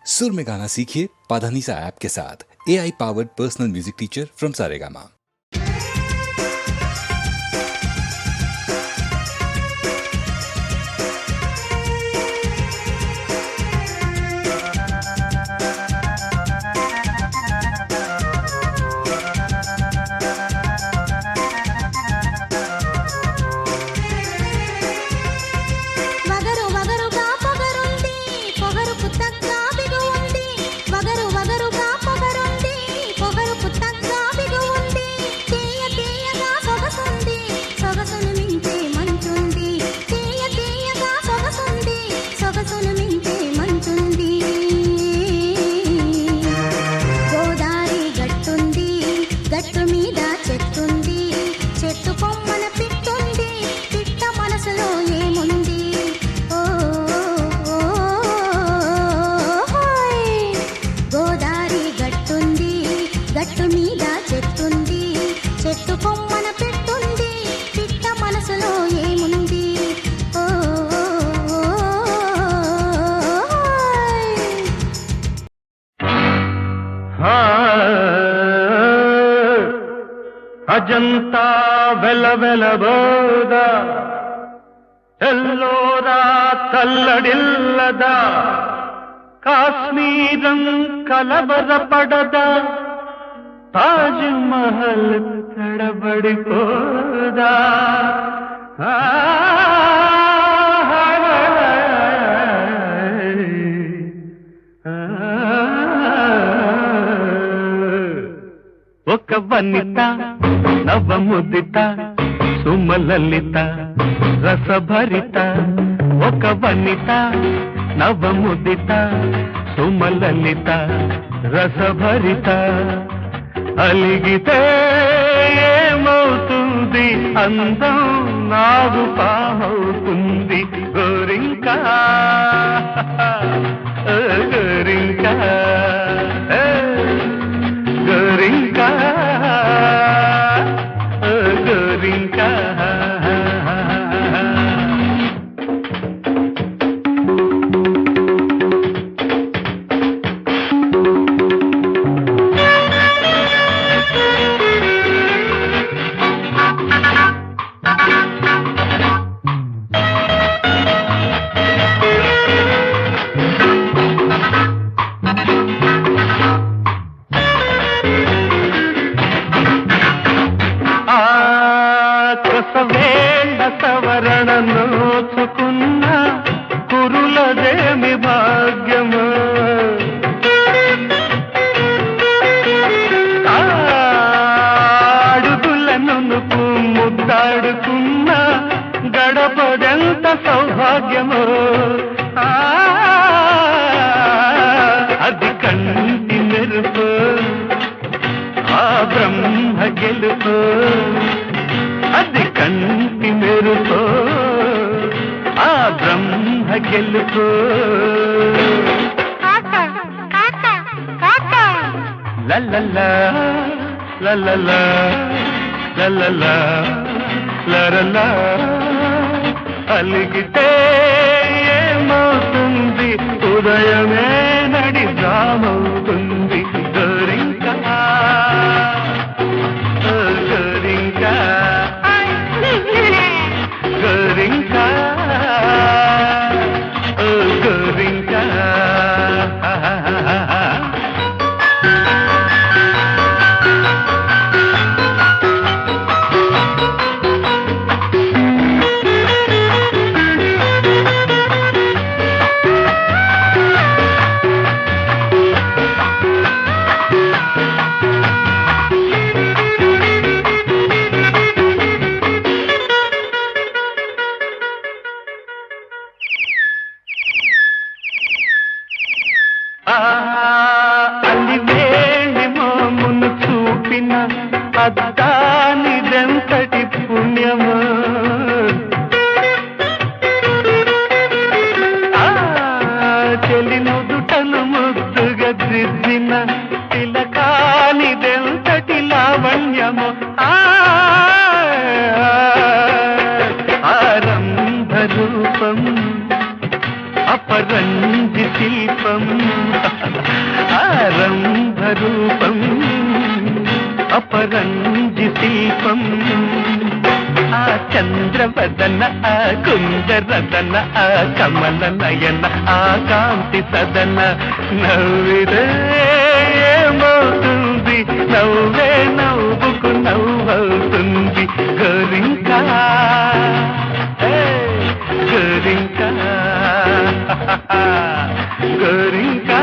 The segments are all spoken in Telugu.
सुर में गाना सीखिए पाधानीसा ऐप के साथ। AI powered personal music teacher from Saregama. Ajanta వెలవెలబోద ఎల్లోరా తల్లడిల్లద కాశ్మీరం కలవరపడదా తాజ్ మహల్ తడబడిపోదా ఒక వనిత నవముదిత సుమలలిత రసభరిత ఒక వనిత నవముదిత సుమలలిత రసభరిత అలిగితే ఏమవుతుంది అందం నాగు పామవుతుంది గోరింకా గోరింకా గోరింకా గోరింకా వేళ సవరణ నోచుకున్న కురులదేమి భాగ్యము అడుగులను ముద్దాడుకున్న గడపదెంత సౌభాగ్యము అది కంటి మెరుపు ఆ బ్రహ్మ గెలుపు అది కంటి మెరుపు ఆ బ్రహ్మ గెలుపు లల్లలా లల్లలా లల్లలా లరలా అలిగితే ఏమవుతుంది ఉదయమే నడి రామవుతుంది గోరింకా గోరింకా గోరింకా గోరింకా అలివేణి మోమును చూపిన అద్దానిదెంతటి పుణ్యము చెలినుదుటను ముద్దుగా దిద్దిన తిలకానిదెంతటి లావణ్యము ఆరంభ రూపం అపరంజి శిల్పం రూపం అపరంజి శిల్పం ఆ చంద్రవదన ఆ కుందరదన ఆ కమల నయన ఆ కాంతి సదన నవ్విదే ఏమవుతుంది నవ్వే నవ్వుకు నవ్వవుతుంది గోరింకా గోరింకా గోరింకా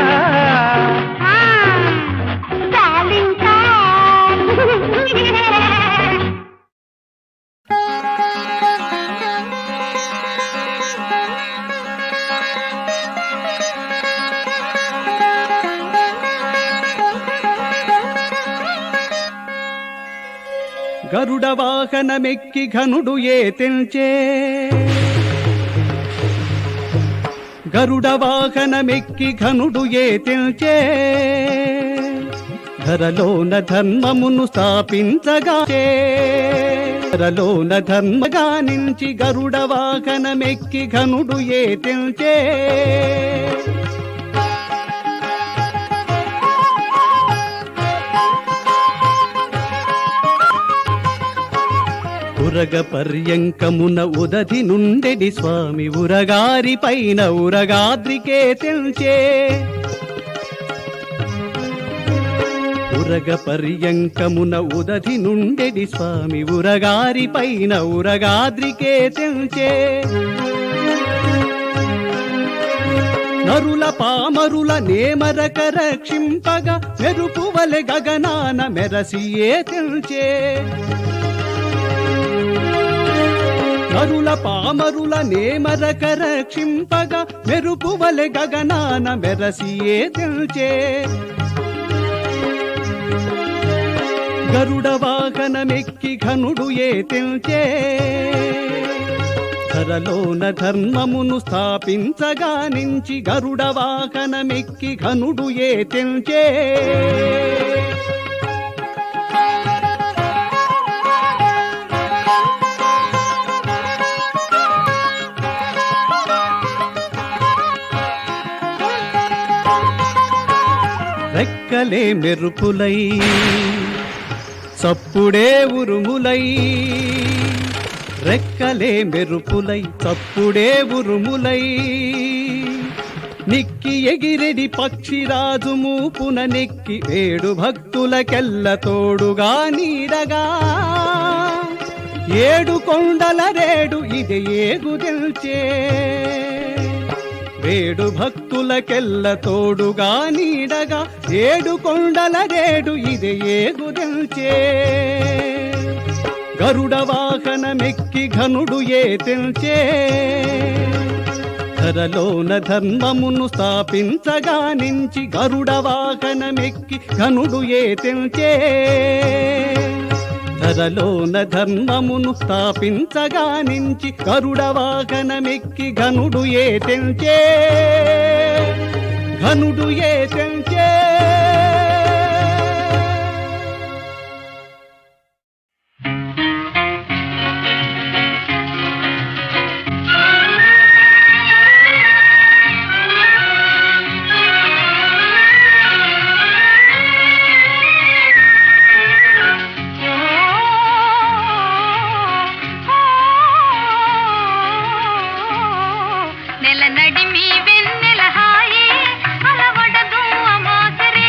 గరుడ వాహనమెక్కి ఘనుడు ఏతెల్చే గరుడ వాహనమెక్కి ఘనుడు ఏతెల్చే ధరలోన ధర్మమును స్థాపించగా ధరలోన ధర్మగా నించి గరుడ వాహనమెక్కి ఘనుడు ఏతెల్చే ఉరగ పర్యంకమున ఉదధి నుండెడి స్వామి ఉరగారి పైన ఉరగాద్రికే తెల్చే ఉరగ పర్యంకమున ఉదధి నుండెడి స్వామి ఉరగారి పైన ఉరగాద్రికే తెల్చే నరుల పామరుల నేమరక రక్షింపగా మెరుపువలె గగనాన మెరసియే తెల్చే నరుల పామరుల నేమరక రక్షింపగా మెరుపువలె గగనాన మెరసియే తెల్చే గరుడ వాహనమెక్కి ఘనుడు ఏ తెల్చే ధరలోన ధర్మమును స్థాపించగా నించి గరుడ వాహనమెక్కి ఘనుడు ఏ తెల్చే రెక్కలే మెరుపులై చప్పుడే ఉరుములై రెక్కలే మెరుపులై చప్పుడే ఉరుములై నిక్కి ఎగిరెడి పక్షిరాజు మూపున నెక్కి వేడు భక్తులకెల్ల తోడుగా నీడగా ఏడు కొండల రేడు ఇది ఏగుదెల్చే వేడు భక్తులకెల్ల తోడుగా నీడగా ఏడు కొండల రేడు ఇది ఏగుదెల్చే గరుడ వాహనమెక్కి ఘనుడు ఏ తెల్చే ధరలోన ధర్మమును స్థాపించగా నించి గరుడ వాహనమెక్కి ఘనుడు ఏ తెల్చే ధరలోన ధర్మమును స్థాపించగా నించి గరుడ వాహనమెక్కి ఘనుడు ఏ తెల్చే ఘనుడు ఏ తెల్చే నెల నడిమి వెన్నెల హాయి అలవడదు అమాసరే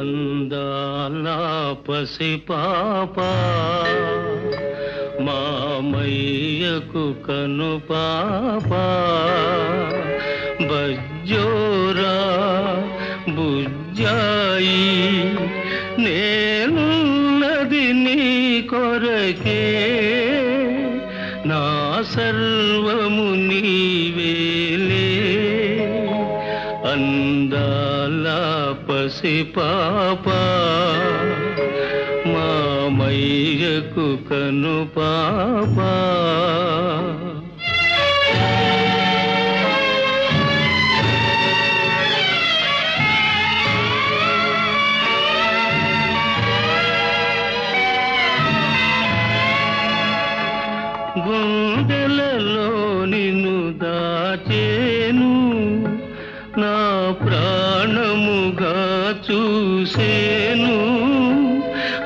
అందాల పసిపాప మామయ్యకు కను పాప బజ్జోరా బుజ్జాయి నేనున్నది నీ కొరకే నా సర్వము నీవేలే అందాల పసిపాప మామయ్యకు కను పాప గుండెలలో నిన్ను దాచేను నా ప్రాణముగా చూసేను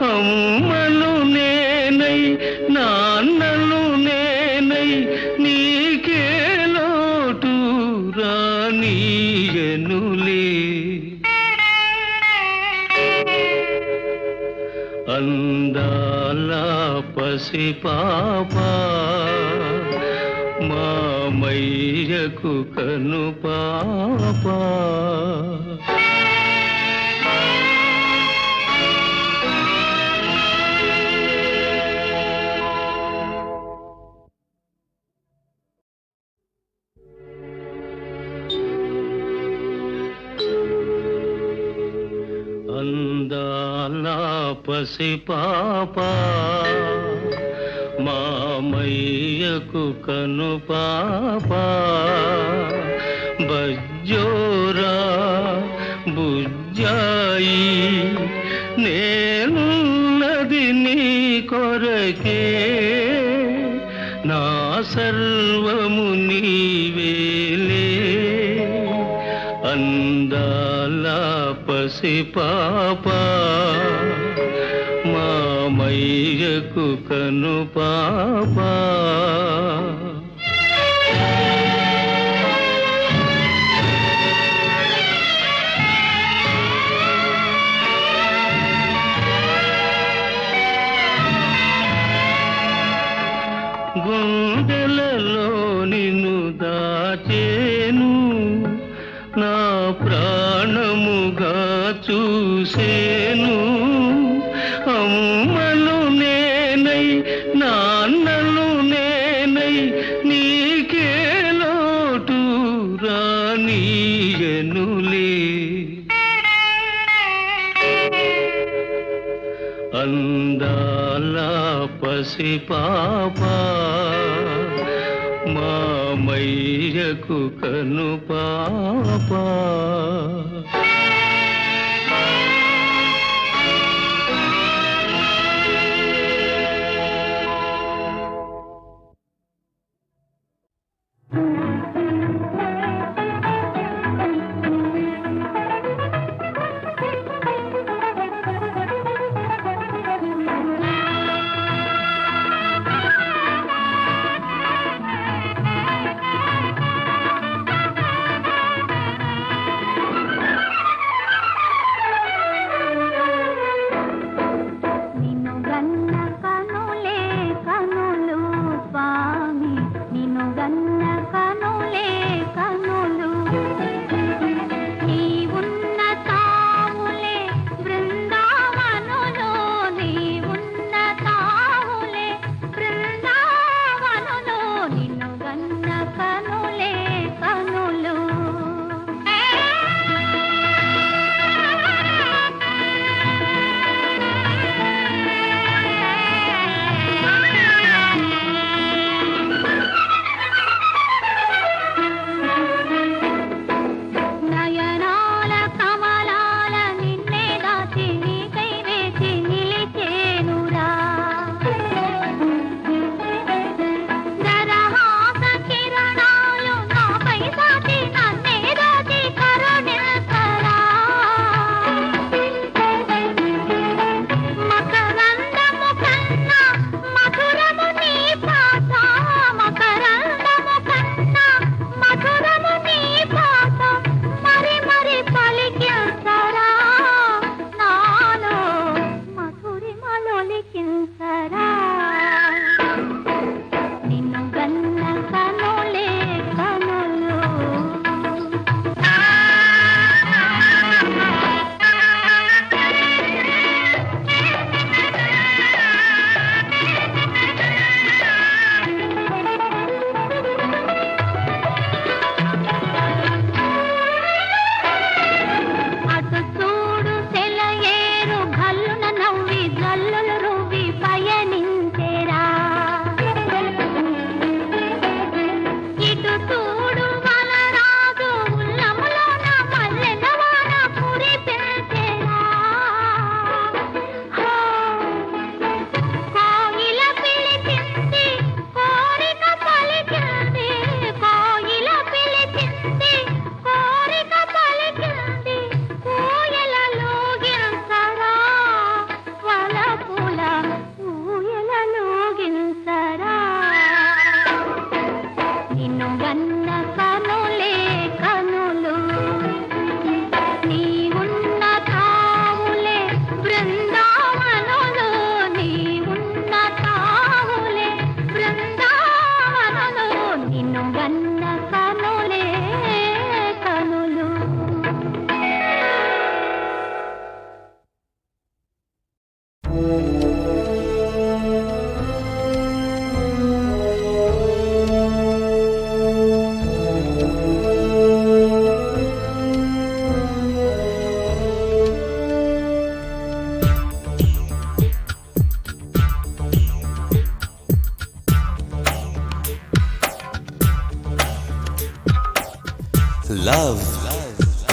అమ్మను నేనై నాన్నను నేనై నీకే లోటు రానీయనులే అందాల పసిపాప మామయ్యకు కను పాప అందాల పసిపాప మామయ్యకు కను పాప బజ్జోరా బుజ్జాయి నేనున్నది నీ కొరకే నా సర్వము నీవేలే అందాల పసిపాప మామయ్యకు కను పాప గుండెలలో నిన్ను దాచేను నా ప్రాణముగా చూసేను అమ్మను నేనై నాన్నను నేనై నీకే లోటు రానీయనులే అందాల పసిపాప మామయ్యకు కను పాప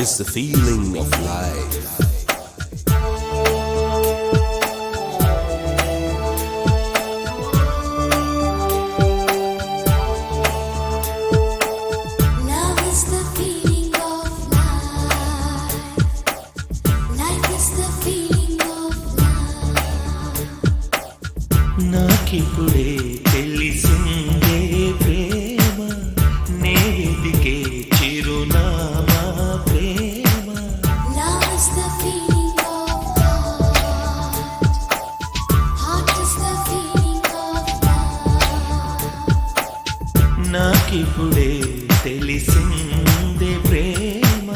is the feeling of life. Love is the feeling of life. Life is the feeling of love. నాకిప్పుడే తెలిసిందే ప్రేమ నేదికే చిరునామా ప్రేమ Love is the feeling of heart. Heart is the feeling of love. నాకిప్పుడే తెలిసిందే ప్రేమ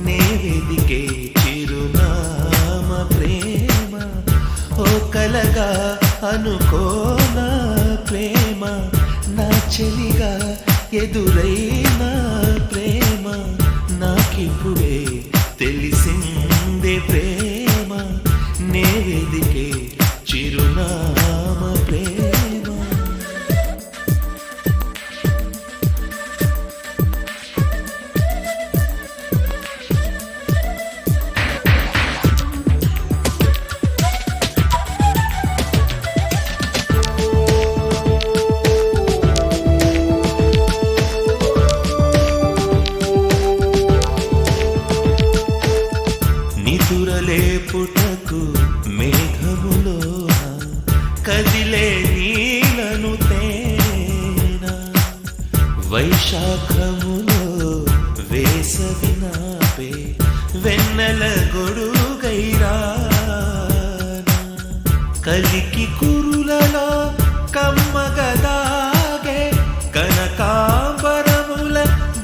నేదికే చిరునామా ప్రేమ ఓ కలగా అనుకోనా ప్రేమ నా చెలిగా ఎదురైన ప్రేమ నాకిప్పుడే తెలిసిందే ప్రేమ నేదికే చిరునామా ప్రేమ నిదురలేపుటకు మేఘములోన కదిలే నీలను తేనా వైశాఖములో వేసవి నాపే వెన్నెల గొడుగైరానా కలికి కురులలో కమ్మగదాగే కనకాంబరముల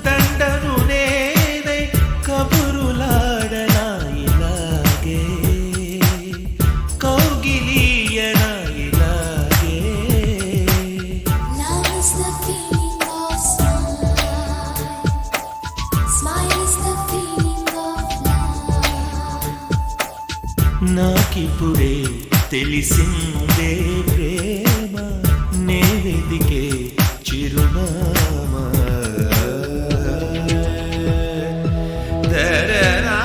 దండను నేనై కబురులాడనా ఇలాగే కౌగిలియనా ఇలాగే Love is the feeling of smile. Smile is the feeling of love. నాకిప్పుడే తెలిసిందే ప్రేమ నేదికే చిరునామా దరనా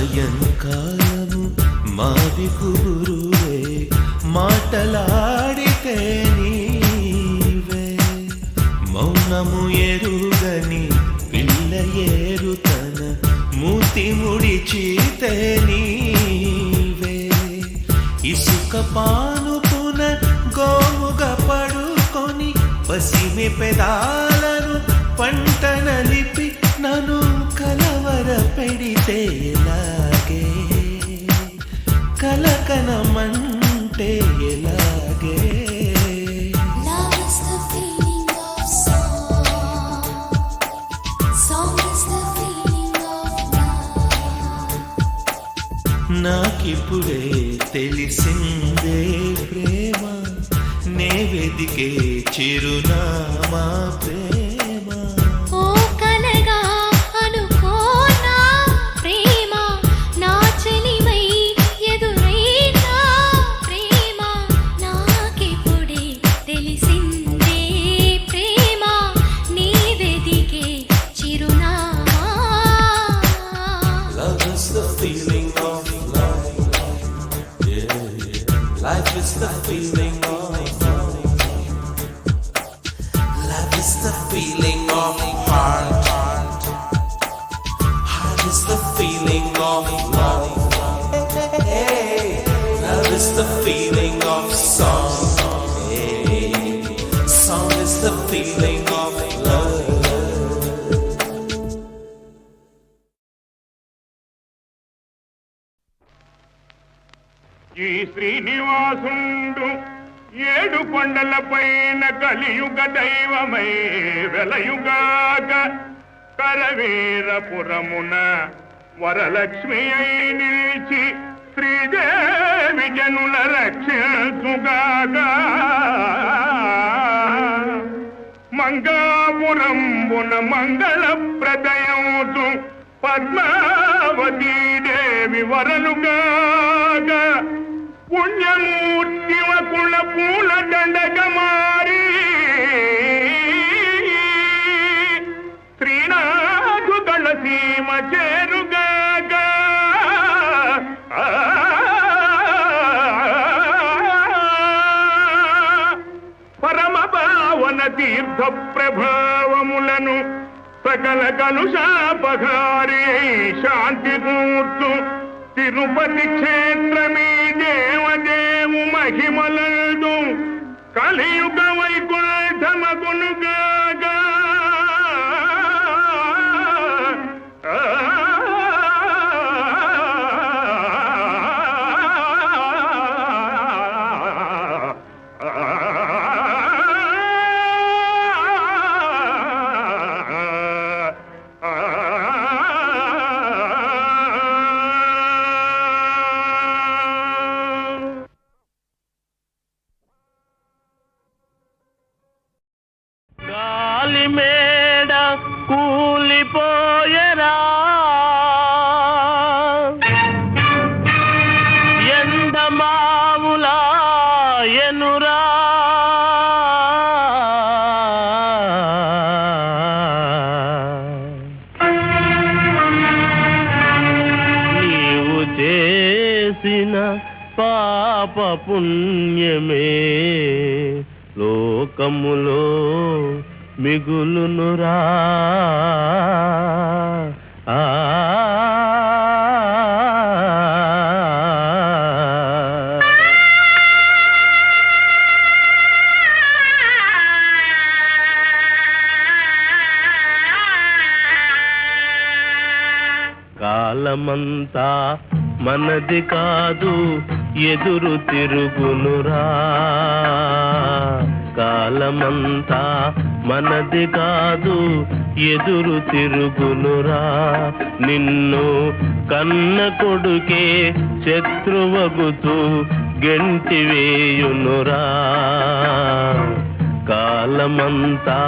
సాయంకాలము మాది కురువే మాటలాడితే నీవే మౌనము ఎరుగని పిల్ల ఏరుతన మూతి ముడిచితే నీవే ఇసుక పానుపున గోముగా పడుకొని పసిమి పెదాలను పంటనలిపి నన్ను కలవర పెడితే ఎలాగే కలకనమంటే ఎలాగే Love is the feeling of song. Song is the feeling of love. నాకిప్పుడే తెలిసిందే ప్రేమ నే వెదికే చిరునామా ప్రేమ ఓ కలగా అనుకోనా ప్రేమ నా చెలిమై ఎదురైనా ప్రేమ నాకిప్పుడే తెలిసిందే ప్రేమ నీ వెదికే చిరునామా Love is the feeling of life. Yeah, yeah. Life is the feeling of love is the feeling of heart. Heart is the feeling of love. Hey, love is the feeling of song. Hey, song is the feeling of love. ఈ శ్రీనివాసుండు ఏడు కొండలపైన కలియుగ దైవమై వెలయుగాక కరవీరపురమున వరలక్ష్మి అయి నిలిచి శ్రీదేవి జనుల రక్షించుగాక మంగాపురంబున మంగళ ప్రదయంతు పద్మావతీ దేవి వరలుగాగ పుణ్యమూర్తివ కుల పూల దండగ మారి శ్రీనాథుగల సీమ చేరుగాగ పరమ పావన తీర్థ ప్రభావములను సకల కలుషాపహారి శాంతి కూర్చు తిరుపతి క్షేత్రమీ దేవదేవు మహిమలందు కలియుగ వైకుంఠమగునుగాగా గాలి మేడ కూలిపోయరా ఎండమావులా ఎనురా నీవు చేసిన పాప పుణ్యమే లోకములో మిగులునురా కాలమంతా మనది కాదు ఎదురు తిరుగునురా కాలమంతా మనది కాదు ఎదురు తిరుగునురా నిన్ను కన్న కొడుకే శత్రువగుతూ గెంటివేయునురా కాలమంతా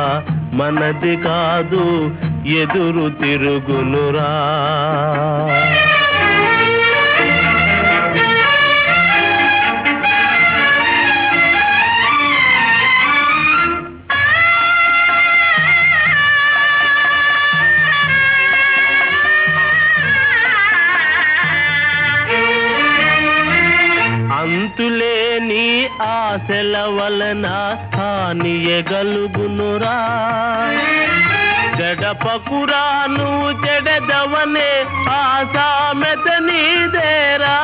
మనది కాదు ఎదురు తిరుగునురా అంతులేని ఆశల వలన హానియగలుగునురా జడపకురా నువ్వు చెడదవనే ఆసామెత నీదేరా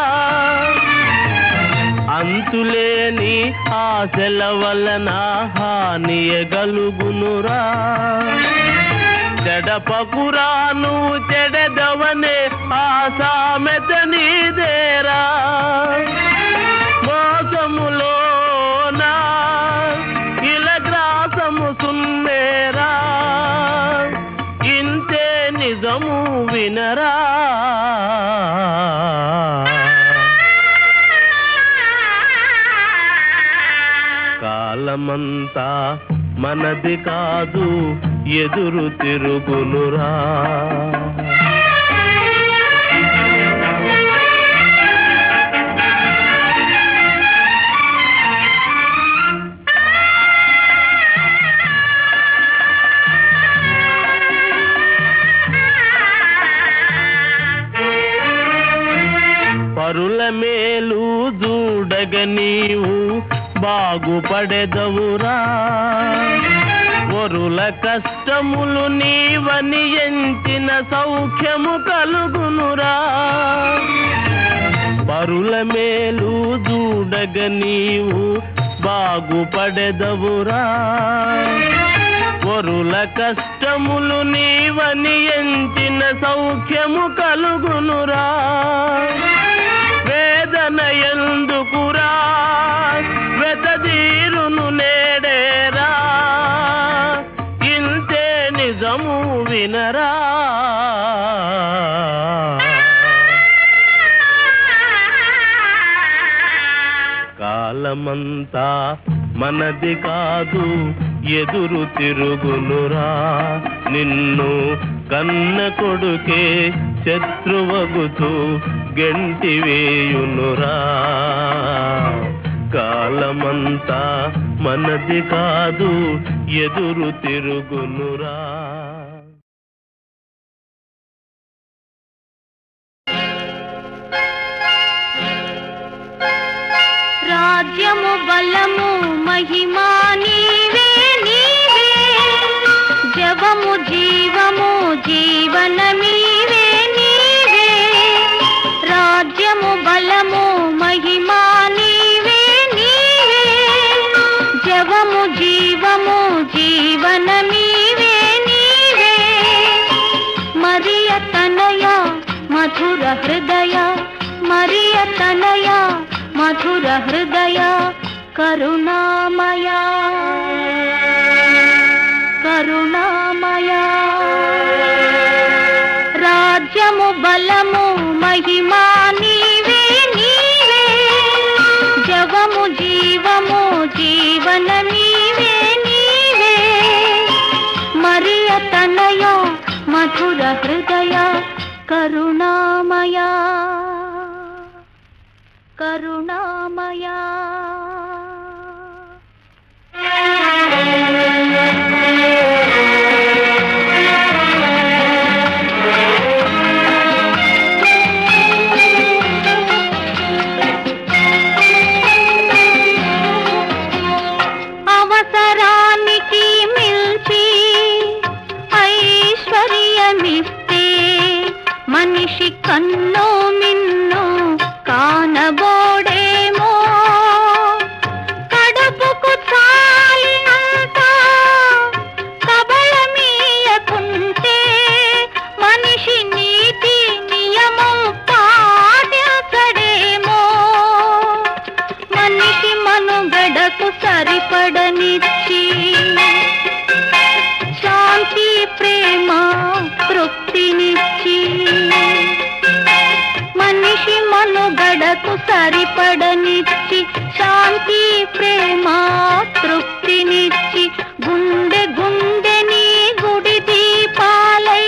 అంతులేని ఆశల వలన హానియగలుగునురా జడపకురా నువ్వు చెడదవనే ఆసామెత నీదేరా మోసములోనా ఇలగ్రాసము సున్నేరా ఇంతే నిజము వినరా కాలమంతా మనది కాదు ఎదురు తిరుగునురా పరుల మేలు చూడగ నీవు బాగుపడెదవురా వరుల కష్టములు నీవని ఎంచిన సౌఖ్యము కలుగునురా పరుల మేలు చూడగ నీవు బాగుపడెదవురా వరుల కష్టములు నీవని ఎంచిన సౌఖ్యము కలుగునురా వేదన ఎందుకురా వెతదీరును నేడేరా ఇంతే నిజము వినరా కాలమంతా మనది కాదు ఎదురు తిరుగునురా. నిన్ను కన్న కొడుకే శత్రువగుతూ గెంటి వేయునురా. కాలమంతా మనది కాదు, ఎదురు తిరుగునురా. రాజ్యము బలము మహిమా నీవే నీవే, జవము జీవము జీవనమీవే నీవే. రాజ్యము బలము మహిమా నీవే నీవే, జవము జీవము జీవనమీవే నీవే. మరియ తనయ మధుర హృదయ, మరియ తనయ మధుర హృదయ, కరుణామయ కరుణామయ. రాజ్యము బలము మహిమా నీవే నీవే, జవము జీవము జీవన నీవే నీవే. మరియ తనయ మధుర హృదయ, కరుణామయ కరుణామయా. అవసరానికి మిల్చి ఐశ్వర్యమిస్తే మనిషి కన్నో మిన్నో కానబోడేమో. కడుపుకు చాలినంత కబళమీయకుంటే మనిషి నీతి నియమం పాటించడేమో. మనిషి మనుగడకు సరిపడనిచ్చి శాంతి ప్రేమ తృప్తినిచ్చి, మనిషి మనుగడకు సరిపడనిచ్చి శాంతి ప్రేమ తృప్తినిచ్చి, గుండె గుండె నీ గుడి దీపాలై,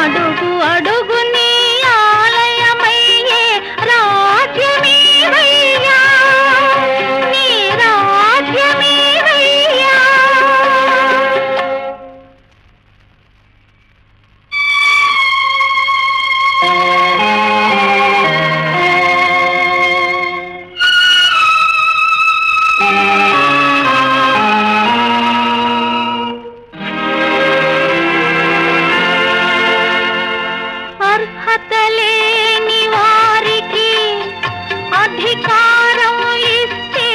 అడుగు అడుగు నీ ఆలయమయ్యే రాజ్యమీవయ్యా, నీ రాజ్యమీవయ్యా. అర్హత లేని వారికి అధికారం ఇస్తే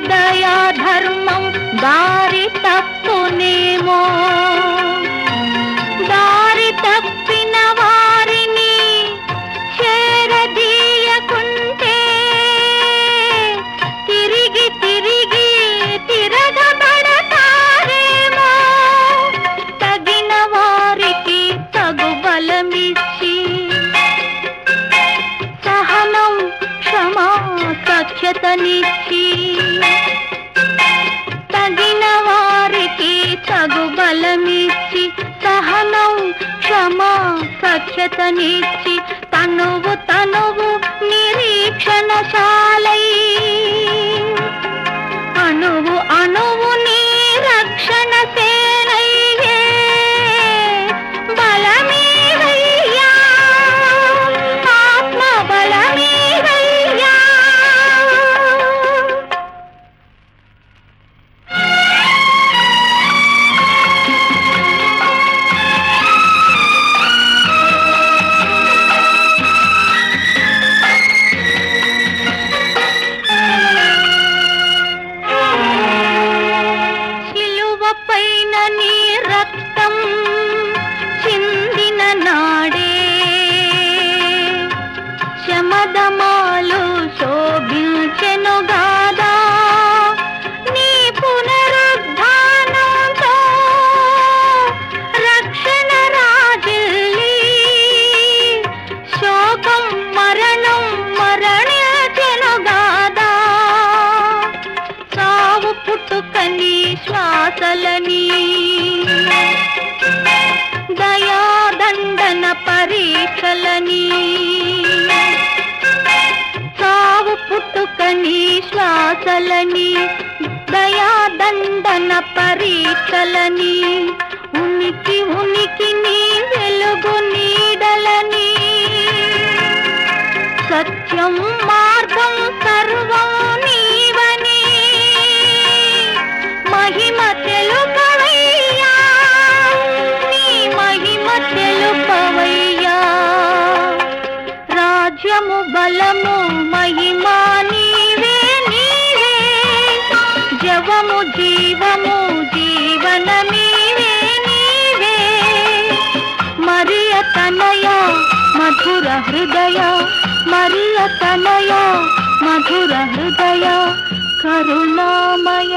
దయా ధర్మం దారి తప్పునేమో. దారి తప్పిన వారిని చేరదీయకుంటే తిరిగి తిరిగి తిరగబడతారేమో. తగిన వారికి తగు బలమిచ్చి సహనం క్షమా సఖ్యతనిచ్చి, తగిన వారికి తగు బలమిచ్చి సహనం క్షమా సఖ్యతనిచ్చి, తనువు తనువు నిరీక్షణశాలై, అణువు అణువు నీ రక్షణ సేనయ్యే బలమీవయ్యా, ఆత్మ బలమీవయ్యా. పరీక్షలని దయాదండన పరీక్షలని సావు పుట్టుకని శ్వాసలని దయాదండన పరీక్షలని ఉనికి ఉనికిని వెలుగు నీడలని సత్యం మార్గం సర్వం నీవని మహిమ తెలుపవయ్యా నీ మహిమ తెలుపవయ్యా రాజ్యము బలము మహిమా నీవే నీవే జవము జీవము జీవనమీవే నీవే మరియ తనయ మధుర హృదయ మరియ తనయ మధుర హృదయ కరుణామయ